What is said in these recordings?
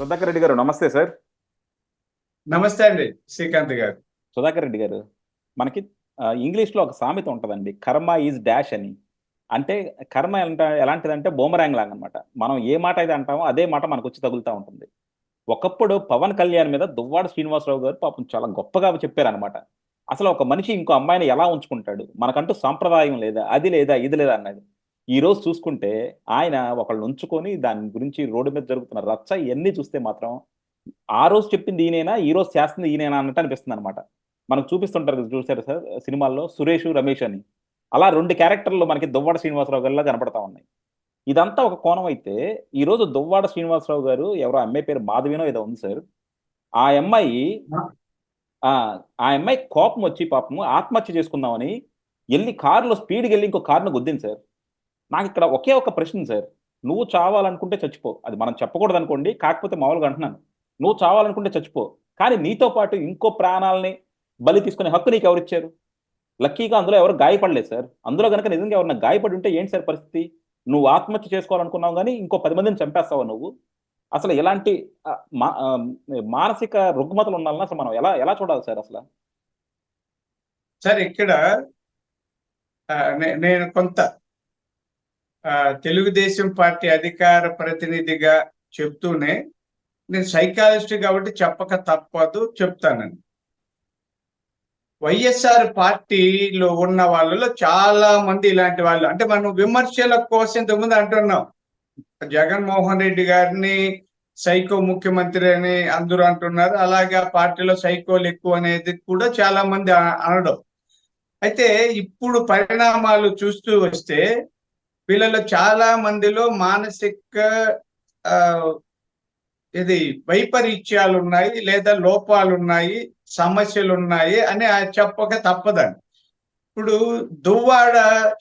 సుధాకర్ రెడ్డి గారు నమస్తే సార్. నమస్తే అండి శ్రీకాంత్ గారు. సుధాకర్ రెడ్డి గారు, మనకి ఇంగ్లీష్లో ఒక సామెత ఉంటుందండి, కర్మ ఈజ్ డాష్ అని. అంటే కర్మ ఎలాంటిదంటే బూమరాంగ్ లాగా అనమాట. మనం ఏ మాట అయితే అంటామో అదే మాట మనకు వచ్చి తగులుతూ ఉంటుంది. ఒకప్పుడు పవన్ కళ్యాణ్ మీద దువ్వాడ శ్రీనివాసరావు గారు పాపం చాలా గొప్పగా చెప్పారనమాట. అసలు ఒక మనిషి ఇంకో అమ్మాయిని ఎలా ఉంచుకుంటాడు, మనకంటూ సాంప్రదాయం లేదా, అది లేదా, ఇది లేదా అన్నది. ఈ రోజు చూసుకుంటే ఆయన ఒకళ్ళు ఉంచుకొని దాని గురించి రోడ్డు మీద జరుగుతున్న రచ్చ ఇవన్నీ చూస్తే మాత్రం ఆ రోజు చెప్పింది ఈయనేనా, ఈ రోజు చేస్తుంది ఈయనేనా అన్నట్టు అనిపిస్తుంది అనమాట. మనకు చూపిస్తుంటారు కదా, చూసారు సార్ సినిమాల్లో సురేష్ రమేష్ అని. అలా రెండు క్యారెక్టర్లు మనకి దువ్వాడ శ్రీనివాసరావు గారిలా కనపడతా ఉన్నాయి. ఇదంతా ఒక కోణం అయితే, ఈ రోజు దువ్వాడ శ్రీనివాసరావు గారు ఎవరో అమ్మాయి పేరు మాధవినో ఏదో ఉంది సార్. ఆ అమ్మాయి ఆ ఆ అమ్మాయి కోపం వచ్చి పాపము ఆత్మహత్య చేసుకుందామని వెళ్ళి కారులో స్పీడ్కి వెళ్ళి ఇంకో కారును గుద్దింది సార్. నాకు ఇక్కడ ఒకే ఒక ప్రశ్న సార్. నువ్వు చావాలనుకుంటే చచ్చిపో, అది మనం చెప్పకూడదు అనుకోండి, కాకపోతే మామూలుగా అంటున్నాను. నువ్వు చావాలనుకుంటే చచ్చిపో, కానీ నీతో పాటు ఇంకో ప్రాణాలని బలి తీసుకునే హక్కు నీకు ఎవరిచ్చారు? లక్కీగా అందులో ఎవరు గాయపడలేదు సార్. అందులో కనుక నిజంగా ఎవరన్నా గాయపడి ఉంటే ఏంటి సార్ పరిస్థితి? నువ్వు ఆత్మహత్య చేసుకోవాలనుకున్నావు కానీ ఇంకో 10 మందిని చంపేస్తావా నువ్వు? అసలు ఎలాంటి మానసిక రుగ్మతలు ఉండాలని అసలు మనం ఎలా ఎలా చూడాలి సార్ అసలు? సార్ ఇక్కడ నేను కొంత తెలుగుదేశం పార్టీ అధికార ప్రతినిధిగా చెప్తూనే, నేను సైకాలజిస్ట్ కాబట్టి చెప్పక తప్పదు, చెప్తానండి. వైఎస్ఆర్ పార్టీలో ఉన్న వాళ్ళలో చాలా మంది ఇలాంటి వాళ్ళు, అంటే మనం విమర్శల కోసం ఇంతకుముందు అంటున్నాం, జగన్మోహన్ రెడ్డి గారిని సైకో ముఖ్యమంత్రి అని అందరూ అంటున్నారు. అలాగే ఆ పార్టీలో సైకోలు ఎక్కువ అనేది కూడా చాలా మంది అనడం. అయితే ఇప్పుడు పరిణామాలు చూస్తూ వస్తే వీళ్ళలో చాలా మందిలో మానసిక ఇది వైపరీత్యాలు ఉన్నాయి, లేదా లోపాలు ఉన్నాయి, సమస్యలు ఉన్నాయి అని చెప్పక తప్పదండి. ఇప్పుడు దువ్వాడ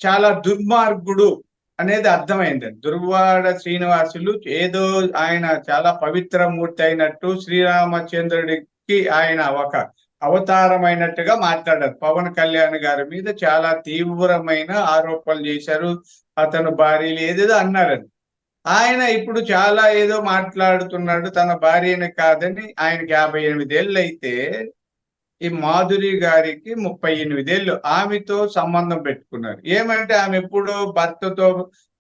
చాలా దుర్మార్గుడు అనేది అర్థమైందండి. దుర్వాడ శ్రీనివాసులు ఏదో ఆయన చాలా పవిత్రమూర్తి అయినట్టు, శ్రీరామచంద్రుడికి ఆయన ఒక అవతారమైనట్టుగా మాట్లాడారు. పవన్ కళ్యాణ్ గారి మీద చాలా తీవ్రమైన ఆరోపణలు చేశారు. అతను భార్యలు ఏదేదో అన్నారని. ఆయన ఇప్పుడు చాలా ఏదో మాట్లాడుతున్నాడు, తన భార్యని కాదని. ఆయనకి 58 ఏళ్ళు అయితే, ఈ మాధురి గారికి 38 ఏళ్ళు. ఆమెతో సంబంధం పెట్టుకున్నారు. ఏమంటే ఆమె ఎప్పుడు భర్తతో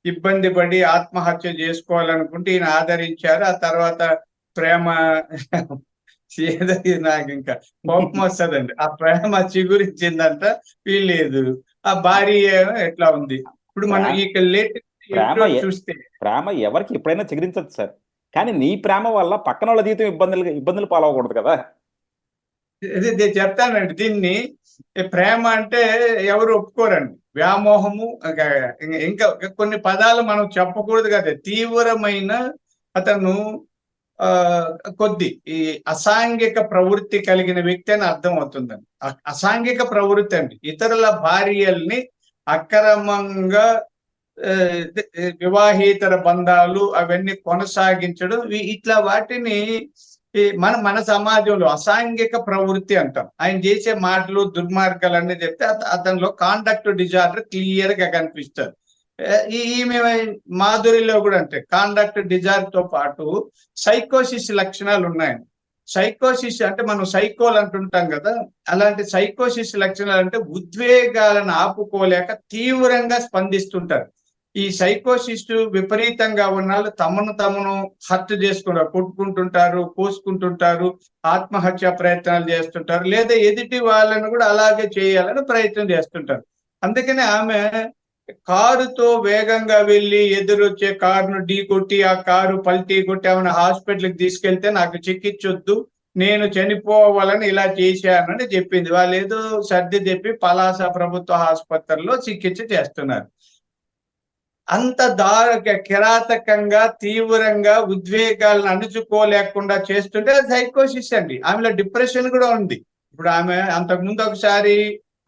ఇబ్బంది పడి ఆత్మహత్య చేసుకోవాలనుకుంటే ఈయన ఆదరించారు. ఆ తర్వాత ప్రేమ ఏదో నాకు ఇంకా కోపం వస్తుందండి. ఆ ప్రేమ చిగురించిందంట, వీళ్ళలేదు. ఆ భార్య ఎట్లా ఉంది ఇప్పుడు మనం ఇక్కడ ప్రేమ చూస్తే, ప్రేమ ఎవరికి ఎప్పుడైనా చిగురించచ్చు సార్, కానీ నీ ప్రేమ వల్ల పక్కన వాళ్ళ జీవితం ఇబ్బందులు పాలవకూడదు కదా. నేను చెప్తానండి దీన్ని. ప్రేమ అంటే ఎవరు ఒప్పుకోరండి. వ్యామోహము, ఇంకా కొన్ని పదాలు మనం చెప్పకూడదు కదా. తీవ్రమైన అతను కొద్ది ఈ అసాంఘిక ప్రవృత్తి కలిగిన వ్యక్తి అని అర్థం అవుతుందండి. అసాంఘిక ప్రవృత్తి అండి. ఇతరుల భార్యల్ని అక్రమంగా వివాహేతర బంధాలు అవన్నీ కొనసాగించడం, ఇట్లా వాటిని మన సమాజంలో అసాంఘిక ప్రవృత్తి అంటాం. ఆయన చేసే మాటలు దుర్మార్గాలన్నీ చెప్తే అతనిలో కాండక్ట్ డిజార్డర్ క్లియర్ గా కనిపిస్తారు. ఈమె మాధురిలో కూడా అంటే కాండక్ట్ డిజార్డర్ తో పాటు సైకోసిస్ లక్షణాలు ఉన్నాయండి. సైకోసిస్ అంటే మనం సైకోల్ అంటుంటాం కదా, అలాంటి సైకోసిస్ లక్షణాలు అంటే ఉద్వేగాలను ఆపుకోలేక తీవ్రంగా స్పందిస్తుంటారు. ఈ సైకోసిస్ విపరీతంగా ఉన్న తమను హత్య చేసుకుంటారు, కొట్టుకుంటుంటారు, కోసుకుంటుంటారు, ఆత్మహత్య ప్రయత్నాలు చేస్తుంటారు, లేదా ఎదుటి వాళ్ళని కూడా అలాగే చేయాలని ప్రయత్నం చేస్తుంటారు. అందుకని ఆమె కారుతో వేగంగా వెళ్ళి ఎదురొచ్చే కారును ఢీ కొట్టి, ఆ కారు పల్టీ కొట్టి ఆమెను హాస్పిటల్కి తీసుకెళ్తే నాకు చికిత్స వద్దు, నేను చనిపోవాలని ఇలా చేశానని చెప్పింది. వాళ్ళు ఏదో సర్ది చెప్పి పలాస ప్రభుత్వ ఆసుపత్రిలో చికిత్స చేస్తున్నారు. అంత కిరాతకంగా తీవ్రంగా ఉద్వేగాలను అణుచుకోలేకుండా చేస్తుంటే సైకోసిస్ అండి. ఆమెలో డిప్రెషన్ కూడా ఉంది. ఇప్పుడు ఆమె అంతకుముందు ఒకసారి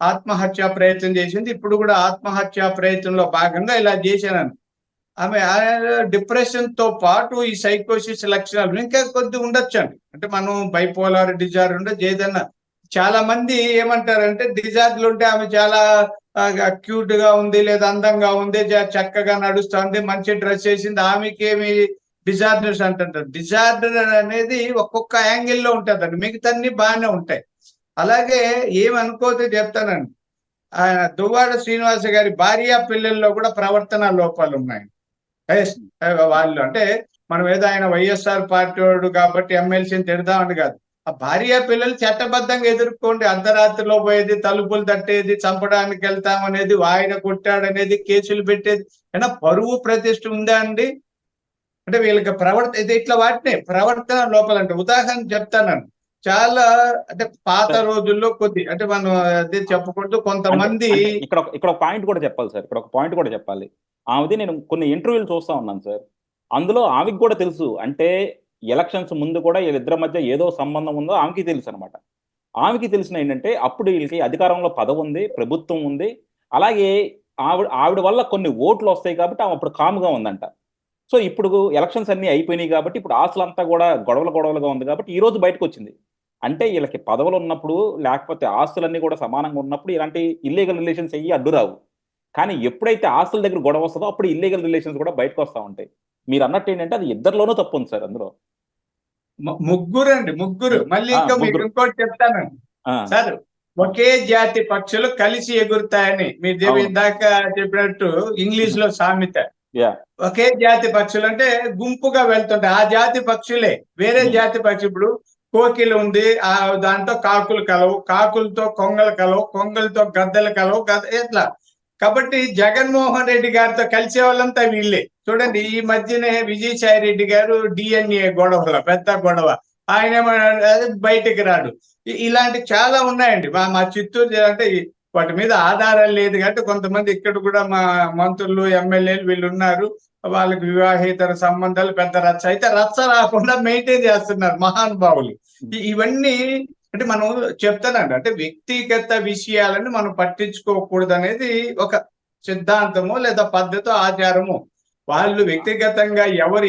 ఆత్మహత్యా ప్రయత్నం చేసింది, ఇప్పుడు కూడా ఆత్మహత్యా ప్రయత్నంలో భాగంగా ఇలా చేశానని. ఆమె డిప్రెషన్ తో పాటు ఈ సైకోసిస్ లక్షణాలు ఇంకా కొద్ది ఉండొచ్చు అండి. అంటే మనం బైపోలార్ డిజార్డర్ ఉండొచ్చు, ఏదన్నా. చాలా మంది ఏమంటారంటే డిజార్డర్లు ఉంటే ఆమె చాలా క్యూట్ గా ఉంది, లేదా అందంగా ఉంది, చక్కగా నడుస్తుంది, మంచి డ్రెస్ వేసింది, ఆమెకేమి డిజార్డర్స్ అంటుంటారు. డిజార్డర్ అనేది ఒక్కొక్క యాంగిల్లో ఉంటుందండి, మిగతా అన్ని బాగానే ఉంటాయి. అలాగే ఏమనుకోతే చెప్తానండి, ఆయన దువ్వాడ శ్రీనివాస గారి భార్య పిల్లల్లో కూడా ప్రవర్తన లోపాలు ఉన్నాయి. ఎస్, వాళ్ళు అంటే మనం ఏదో ఆయన వైఎస్ఆర్ పార్టీ వాడు కాబట్టి ఎమ్మెల్సీని తిడదామని కాదు. ఆ భార్య పిల్లలు చట్టబద్ధంగా ఎదుర్కోండి. అర్ధరాత్రిలో పోయేది, తలుపులు తట్టేది, చంపడానికి వెళ్తామనేది, ఆయన కొట్టాడనేది, కేసులు పెట్టేది, అయినా పరువు ప్రతిష్ఠ ఉందా అండి? అంటే వీళ్ళకి ఇది ఇట్లా వాటినే ప్రవర్తన లోపల అంటే ఉదాహరణ చెప్తాను. చాలా అంటే పాత రోజుల్లో కొద్ది అంటే మనం అదే చెప్పుకుంటూ అంటే కొంతమంది అంటే ఇక్కడ ఒక పాయింట్ కూడా చెప్పాలి సార్. ఇక్కడ ఒక పాయింట్ కూడా చెప్పాలి. ఆమెది నేను కొన్ని ఇంటర్వ్యూలు చూస్తా ఉన్నాను సార్. అందులో ఆమెకి కూడా తెలుసు. అంటే ఎలక్షన్స్ ముందు కూడా వీళ్ళిద్దరి మధ్య ఏదో సంబంధం ఉందో ఆమెకి తెలుసు అనమాట. ఆమెకి తెలిసిన ఏంటంటే అప్పుడు వీళ్ళకి అధికారంలో పదవి ఉంది, ప్రభుత్వం ఉంది. అలాగే ఆవిడ ఆవిడ వల్ల కొన్ని ఓట్లు వస్తాయి కాబట్టి ఆమె అప్పుడు కామ్గా ఉందంట. సో ఇప్పుడు ఎలక్షన్స్ అన్నీ అయిపోయినాయి కాబట్టి ఇప్పుడు ఆస్తులంతా కూడా గొడవలుగా ఉంది కాబట్టి ఈ రోజు బయటకు వచ్చింది. అంటే వీళ్ళకి పదవులు ఉన్నప్పుడు లేకపోతే ఆస్తులన్నీ కూడా సమానంగా ఉన్నప్పుడు ఇలాంటి ఇల్లీగల్ రిలేషన్స్ అయ్యి అడ్డు రావు. కానీ ఎప్పుడైతే ఆస్తుల దగ్గర గొడవ వస్తుందో అప్పుడు ఇల్లీగల్ రిలేషన్స్ కూడా బయటకు వస్తూ ఉంటాయి. మీరు అన్నట్టు ఏంటంటే అది ఇద్దరిలోనూ తప్పు ఉంది సార్ అందులో. ముగ్గురు అండి, ముగ్గురు. మళ్ళీ ఇంకా మీకు ముగ్గురు. ఇంకోటి చెప్తానండి సార్. ఒకే జాతి పక్షులు కలిసి ఎగురుతాయని మీరు అవును. ఇందాక చెప్పినట్టు ఇంగ్లీష్ లో సామెత. యా ఒకే జాతి పక్షులు అంటే గుంపుగా వెళ్తుంటాయి. ఆ జాతి పక్షులే వేరే జాతి పక్షి. ఇప్పుడు కోకిల ఉంది, ఆ దాంతో కాకులు కలవు, కాకులతో కొంగలు కలవు, కొంగలతో గద్దలు కలవు, ఎట్లా. కాబట్టి జగన్మోహన్ రెడ్డి గారితో కలిసే వాళ్ళంతా వీళ్ళే. చూడండి, ఈ మధ్యనే విజయసాయి రెడ్డి గారు డిఎన్ఏ గొడవల పెద్ద గొడవ, ఆయన బయటికి రాడు. ఇలాంటి చాలా ఉన్నాయండి. మా చిత్తూరు అంటే వాటి మీద ఆధారాలు లేదు కాబట్టి కొంతమంది ఇక్కడ కూడా మా మంత్రులు, ఎమ్మెల్యేలు వీళ్ళు ఉన్నారు, వాళ్ళకి వివాహేతర సంబంధాలు పెద్ద రచ్చ. అయితే రచ్చ రాకుండా మెయింటైన్ చేస్తున్నారు మహానుభావులు. ఇవన్నీ అంటే మనం చెప్తానండి, అంటే వ్యక్తిగత విషయాలను మనం పట్టించుకోకూడదు అనేది ఒక సిద్ధాంతము లేదా పద్ధతి, ఆచారము. వాళ్ళు వ్యక్తిగతంగా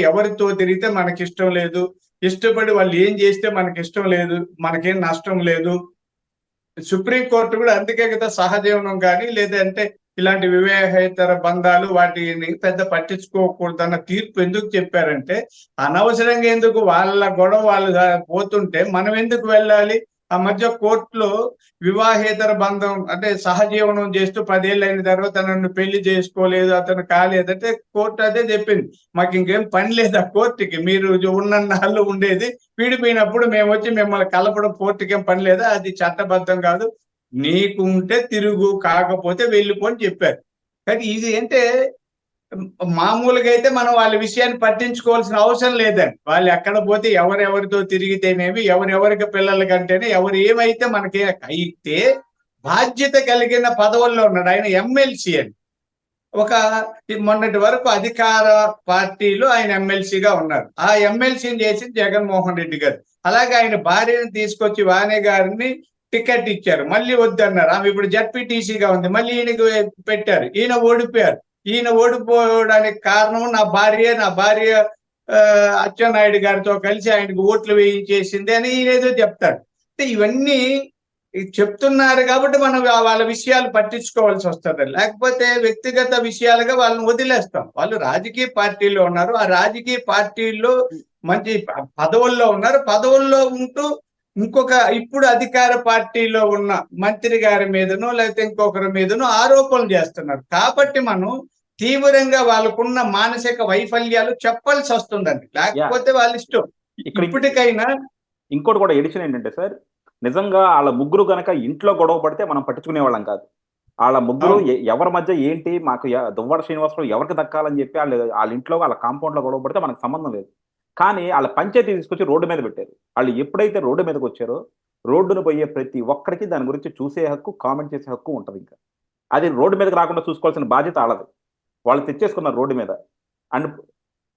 ఎవరితో తిరిగితే మనకి ఇష్టం లేదు, ఇష్టపడి వాళ్ళు ఏం చేస్తే మనకి ఇష్టం లేదు, మనకేం నష్టం లేదు. సుప్రీంకోర్టు కూడా అందుకే కదా సహజీవనం కానీ లేదంటే ఇలాంటి వివాహేతర బంధాలు వాటిని పెద్ద పట్టించుకోకూడదన్న తీర్పు ఎందుకు చెప్పారంటే, అనవసరంగా ఎందుకు వాళ్ళ గొడవ వాళ్ళు పోతుంటే మనం ఎందుకు వెళ్ళాలి? ఆ మధ్య కోర్టులో వివాహేతర బంధం అంటే సహజీవనం చేస్తూ 10 ఏళ్ళు అయిన తర్వాత నన్ను పెళ్లి చేసుకోలేదు, అతను కాలేదంటే కోర్టు అదే చెప్పింది, మాకు ఇంకేం పని లేదు ఆ కోర్టుకి, మీరు ఉన్నన్నాళ్ళు ఉండేది, విడిపోయినప్పుడు మేము వచ్చి మిమ్మల్ని కలపడం కోర్టుకి ఏం పని లేదా, అది చట్టబద్ధం కాదు, నీకు ఉంటే తిరుగు, కాకపోతే వెళ్ళిపోని చెప్పారు. కానీ ఇది అంటే మామూలుగా అయితే మనం వాళ్ళ విషయాన్ని పట్టించుకోవాల్సిన అవసరం లేదండి. వాళ్ళు ఎక్కడ పోతే ఎవరెవరితో తిరిగితేనేమి, ఎవరెవరికి పిల్లల కంటేనే, ఎవరు ఏమైతే మనకి అయితే బాధ్యత కలిగిన పదవుల్లో ఉన్నాడు ఆయన. ఎమ్మెల్సీ అని ఒక మొన్నటి వరకు అధికార పార్టీలో ఆయన ఎమ్మెల్సీగా ఉన్నారు. ఆ ఎమ్మెల్సీని చేసి జగన్మోహన్ రెడ్డి గారు. అలాగే ఆయన భార్యను తీసుకొచ్చి వాణి గారిని టికెట్ ఇచ్చారు, మళ్ళీ వద్దన్నారు. ఆమె ఇప్పుడు జడ్పీటీసీగా ఉంది, మళ్ళీ ఈయనకు పెట్టారు, ఈయన ఓడిపోయారు. ఈయన ఓడిపోవడానికి కారణం నా భార్య అచ్చెన్నాయుడు గారితో కలిసి ఆయనకు ఓట్లు వేయించేసింది అని ఈయన ఏదో చెప్తాడు. అంటే ఇవన్నీ చెప్తున్నారు కాబట్టి మనం వాళ్ళ విషయాలు పట్టించుకోవాల్సి వస్తుంది. లేకపోతే వ్యక్తిగత విషయాలుగా వాళ్ళని వదిలేస్తాం. వాళ్ళు రాజకీయ పార్టీలో ఉన్నారు, ఆ రాజకీయ పార్టీల్లో మంచి పదవుల్లో ఉన్నారు, పదవుల్లో ఉంటూ ఇంకొక ఇప్పుడు అధికార పార్టీలో ఉన్న మంత్రి గారి మీదనో లేకపోతే ఇంకొకరి మీదనో ఆరోపణలు చేస్తున్నారు. కాబట్టి మనం తీవ్రంగా వాళ్ళకున్న మానసిక వైఫల్యాలు చెప్పాల్సి వస్తుందండి, లేకపోతే వాళ్ళ ఇష్టం. ఇప్పటికైనా ఇంకోటి కూడా ఎడిషన్ ఏంటంటే సార్, నిజంగా వాళ్ళ ముగ్గురు గనక ఇంట్లో గొడవ పడితే మనం పట్టించుకునే వాళ్ళం కాదు. వాళ్ళ ముగ్గురు ఎవరి మధ్య ఏంటి, మాకు దువ్వాడ శ్రీనివాసరావు ఎవరికి దక్కాలని చెప్పి వాళ్ళ ఇంట్లో వాళ్ళ కాంపౌండ్ లో గొడవ పడితే మనకు సంబంధం లేదు. కానీ వాళ్ళ పంచాయతీ తీసుకొచ్చి రోడ్డు మీద పెట్టారు. వాళ్ళు ఎప్పుడైతే రోడ్డు మీదకి వచ్చారో రోడ్డును పోయే ప్రతి ఒక్కరికి దాని గురించి చూసే హక్కు, కామెంట్ చేసే హక్కు ఉంటుంది. ఇంకా అది రోడ్డు మీదకి రాకుండా చూసుకోవాల్సిన బాధ్యత వాళ్ళది. వాళ్ళు తెచ్చేసుకున్నారు రోడ్డు మీద. అండ్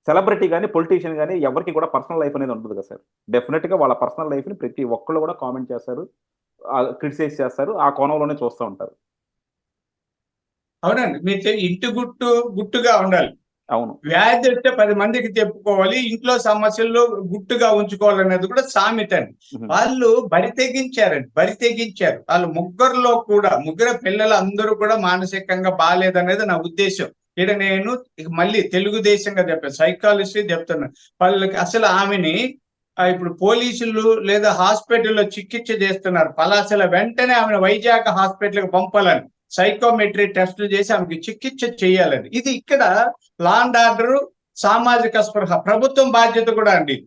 సెలబ్రిటీ కానీ పొలిటీషియన్ కానీ ఎవరికి కూడా పర్సనల్ లైఫ్ అనేది ఉంటుంది కదా సార్. డెఫినెట్గా వాళ్ళ పర్సనల్ లైఫ్ని ప్రతి ఒక్కళ్ళు కూడా కామెంట్ చేస్తారు, క్రిటిసైజ్ చేస్తారు, ఆ కోణంలోనే చూస్తూ ఉంటారు. అవునండి, మీరు ఇంటి గుట్టుగా ఉండాలి. అవును, వ్యాధి వస్తే 10 మందికి చెప్పుకోవాలి, ఇంట్లో సమస్యల్లో గుట్టుగా ఉంచుకోవాలనేది కూడా సామెత అండి. వాళ్ళు బరి తెగించారు. వాళ్ళు ముగ్గురు పిల్లలు అందరూ కూడా మానసికంగా బాగాలేదనేది నా ఉద్దేశం. ఇక్కడ నేను ఇక మళ్ళీ తెలుగుదేశంగా చెప్పాను, సైకాలజీ చెప్తున్నాను. వాళ్ళకి అసలు ఆమెని ఇప్పుడు పోలీసులు లేదా హాస్పిటల్లో చికిత్స చేస్తున్నారు పలాసల, వెంటనే ఆమెను వైజాగ్ హాస్పిటల్కి పంపాలని, సైకోమెట్రీ టెస్టులు చేసి ఆమెకి చికిత్స చేయాలని. ఇది ఇక్కడ లా అండ్ ఆర్డర్, సామాజిక స్పృహ, ప్రభుత్వం బాధ్యత కూడా అండి.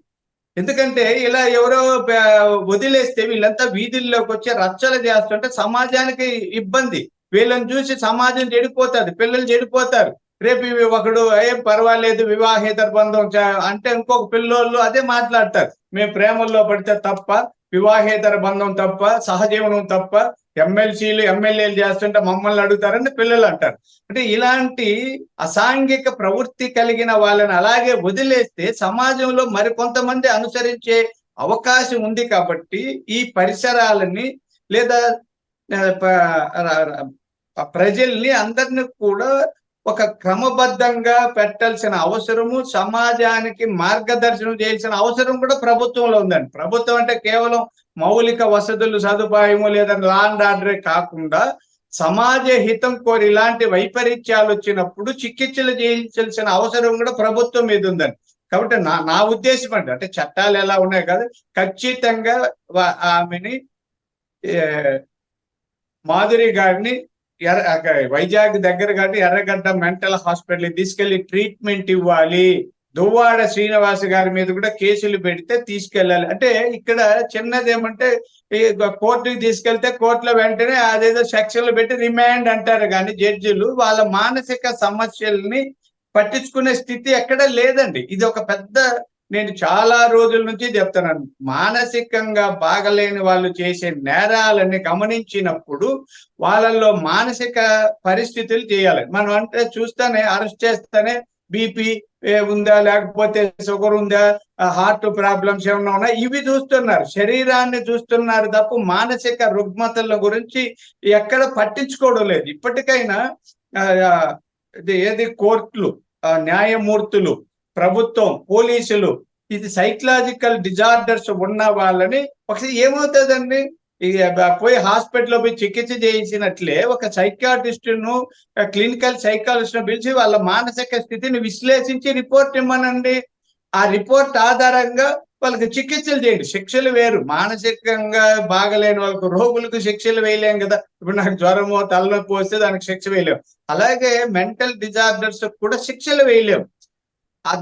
ఎందుకంటే ఇలా ఎవరో వదిలేస్తే వీళ్ళంతా వీధుల్లోకి వచ్చి రచ్చలు చేస్తుంటే సమాజానికి ఇబ్బంది. వీళ్ళని చూసి సమాజం చెడిపోతుంది, పిల్లలు చెడిపోతారు. రేపు ఒకడు ఏం పర్వాలేదు వివాహేతర బంధం అంటే ఇంకొక పిల్లోళ్ళు అదే మాట్లాడతారు, మేము ప్రేమల్లో పడితే తప్ప, వివాహేతర బంధం తప్ప, సహజీవనం తప్ప, ఎమ్మెల్సీలు ఎమ్మెల్యేలు చేస్తుంటే మమ్మల్ని అడుగుతారని పిల్లలు అంటారు. అంటే ఇలాంటి అసాంఘిక ప్రవృత్తి కలిగిన వాళ్ళని అలాగే వదిలేస్తే సమాజంలో మరికొంతమంది అనుసరించే అవకాశం ఉంది. కాబట్టి ఈ పరిసరాలని లేదా ప్రజల్ని అందరినీ కూడా ఒక క్రమబద్ధంగా పెట్టాల్సిన అవసరము, సమాజానికి మార్గదర్శనం చేయాల్సిన అవసరం కూడా ప్రభుత్వంలో ఉందండి. ప్రభుత్వం అంటే కేవలం మౌలిక వసతులు, సదుపాయము లేదా లా అండ్ ఆర్డరే కాకుండా సమాజ హితం కోరి ఇలాంటి వైపరీత్యాలు వచ్చినప్పుడు చికిత్సలు చేయించాల్సిన అవసరం కూడా ప్రభుత్వం మీద ఉందండి. కాబట్టి నా ఉద్దేశం అంటే చట్టాలు ఎలా ఉన్నాయి కదా, ఖచ్చితంగా ఆమెని మాధురి గారిని వైజాగ్ దగ్గర కాబట్టి ఎర్రగడ్డ మెంటల్ హాస్పిటల్ తీసుకెళ్లి ట్రీట్మెంట్ ఇవ్వాలి. దువ్వాడ శ్రీనివాస్ గారి మీద కూడా కేసులు పెడితే తీసుకెళ్ళాలి. అంటే ఇక్కడ చిన్నదేమంటే కోర్టుకి తీసుకెళ్తే కోర్టులో వెంటనే అదేదో సెక్షన్లు పెట్టి రిమాండ్ అంటారు, కానీ జడ్జిలు వాళ్ళ మానసిక సమస్యల్ని పట్టించుకునే స్థితి ఎక్కడ లేదండి. ఇది ఒక పెద్ద, నేను చాలా రోజుల నుంచి చెప్తున్నాను, మానసికంగా బాగలేని వాళ్ళు చేసే నేరాలని గమనించినప్పుడు వాళ్ళల్లో మానసిక పరిస్థితులు చేయాలి. మనం అంటే చూస్తేనే అరెస్ట్ చేస్తేనే బీపీ ఉందా, లేకపోతే షుగర్ ఉందా, హార్ట్ ప్రాబ్లమ్స్ ఏమన్నా ఉన్నా, ఇవి చూస్తున్నారు, శరీరాన్ని చూస్తున్నారు తప్ప మానసిక రుగ్మతల గురించి ఎక్కడ పట్టించుకోవడం లేదు. ఇప్పటికైనా ఏది కోర్టులు, న్యాయమూర్తులు, ప్రభుత్వం, పోలీసులు ఇది సైకలాజికల్ డిజార్డర్స్ ఉన్న వాళ్ళని ఒకసారి ఏమవుతుందండి, పోయి హాస్పిటల్లో పోయి చికిత్స చేయించినట్లే ఒక సైకాట్రిస్టును, క్లినికల్ సైకాలజిస్ట్ను పిలిచి వాళ్ళ మానసిక స్థితిని విశ్లేషించి రిపోర్ట్ ఇవ్వనండి. ఆ రిపోర్ట్ ఆధారంగా వాళ్ళకి చికిత్సలు చేయండి. శిక్షలు వేరు, మానసికంగా బాగలేని వాళ్ళకు, రోగులకు శిక్షలు వేయలేం కదా. ఇప్పుడు నాకు జ్వరమో తలనొప్పి వస్తే దానికి శిక్ష వేయలేం, అలాగే మెంటల్ డిజార్డర్స్ కూడా శిక్షలు వేయలేం.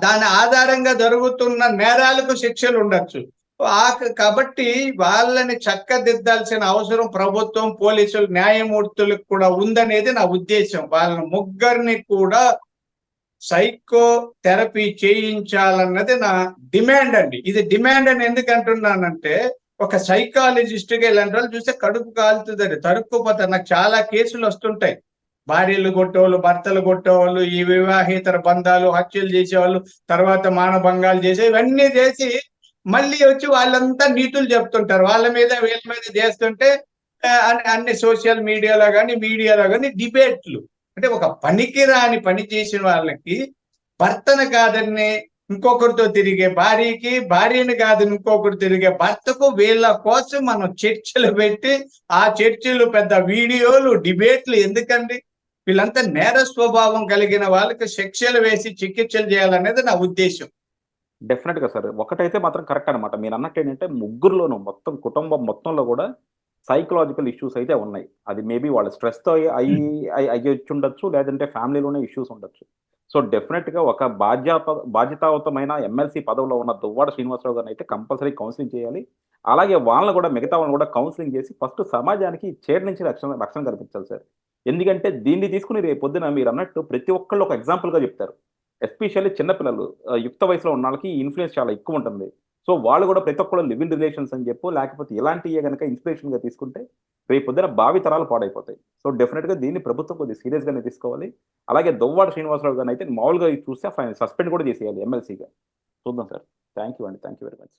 దాని ఆధారంగా జరుగుతున్న నేరాలకు శిక్షలు ఉండొచ్చు. కాబట్టి వాళ్ళని చక్కదిద్దాల్సిన అవసరం ప్రభుత్వం, పోలీసులు, న్యాయమూర్తులకు కూడా ఉందనేది నా ఉద్దేశం. వాళ్ళని ముగ్గురిని కూడా సైకో థెరపీ చేయించాలన్నది నా డిమాండ్ అండి. ఇది డిమాండ్ అని ఎందుకు అంటున్నానంటే, ఒక సైకాలజిస్ట్ గా ఇలాంటి వాళ్ళు చూస్తే కడుపు కాలుతుందండి, తరుక్కుపోతారు. నాకు చాలా కేసులు వస్తుంటాయి, భార్యలు కొట్టేవాళ్ళు, భర్తలు కొట్టేవాళ్ళు, ఈ వివాహేతర బంధాలు, హత్యలు చేసేవాళ్ళు, తర్వాత మానభంగాలు చేసే, ఇవన్నీ చేసి మళ్ళీ వచ్చి వాళ్ళంతా నీతులు చెప్తుంటారు, వాళ్ళ మీద వీళ్ళ మీద చేస్తుంటే అన్ని సోషల్ మీడియాలో కానీ డిబేట్లు. అంటే ఒక పనికిరాని పని చేసిన వాళ్ళకి భర్తను కాదని ఇంకొకరితో తిరిగే భార్యకి, భార్యను కాదు ఇంకొకరు తిరిగే భర్తకు, వీళ్ళ కోసం మనం చర్చలు పెట్టి ఆ చర్చలు పెద్ద వీడియోలు, డిబేట్లు ఎందుకండి? వీళ్ళంతా నేర స్వభావం కలిగిన వాళ్ళకి శిక్షలు వేసి చికిత్సలు చేయాలనేది నా ఉద్దేశం. డెఫినెట్ గా సార్, ఒకటైతే మాత్రం కరెక్ట్ అనమాట. మీరు అన్నట్టు ఏంటంటే ముగ్గురులోనూ మొత్తం కుటుంబం మొత్తంలో కూడా సైకలాజికల్ ఇష్యూస్ అయితే ఉన్నాయి. అది మేబీ వాళ్ళు స్ట్రెస్తో అయ్యొచ్చు ఉండొచ్చు, లేదంటే ఫ్యామిలీలోనే ఇష్యూస్ ఉండొచ్చు. సో డెఫినెట్గా ఒక బాధ్యతాయుతమైన ఎమ్మెల్సీ పదవిలో ఉన్న దువ్వాడ శ్రీనివాసరావు గారిని అయితే కంపల్సరీ కౌన్సిలింగ్ చేయాలి. అలాగే వాళ్ళని కూడా, మిగతా వాళ్ళని కూడా కౌన్సిలింగ్ చేసి ఫస్ట్ సమాజానికి చేడు నుంచి రక్షణ కల్పించాలి సార్. ఎందుకంటే దీన్ని తీసుకుని రేపు పొద్దున మీరు అన్నట్టు ప్రతి ఒక్కళ్ళు ఒక ఎగ్జాంపుల్గా చెప్తారు. ఎస్పెషల్లీ చిన్నపిల్లలు, యుక్త వయసులో ఉన్న వాళ్ళకి ఇన్ఫ్లుయెన్స్ చాలా ఎక్కువ ఉంటుంది. సో వాళ్ళు కూడా ప్రతి ఒక్కళ్ళు లివ్ ఇన్ రిలేషన్స్ అని చెప్పు, లేకపోతే ఇలాంటివి కనుక ఇన్స్పిరేషన్గా తీసుకుంటే రేపు పొద్దున భావి తరాలు పాడైపోతాయి. సో డెఫినెట్గా దీన్ని ప్రభుత్వం కొద్దిగా సీరియస్గానే తీసుకోవాలి. అలాగే దువ్వాడ శ్రీనివాసరావు గారిని అయితే మామూలుగా చూస్తే సస్పెండ్ కూడా చేసేయాలి ఎమ్మెల్సీగా. చూద్దాం సార్. థ్యాంక్ యూ అండి, thank you very much sir.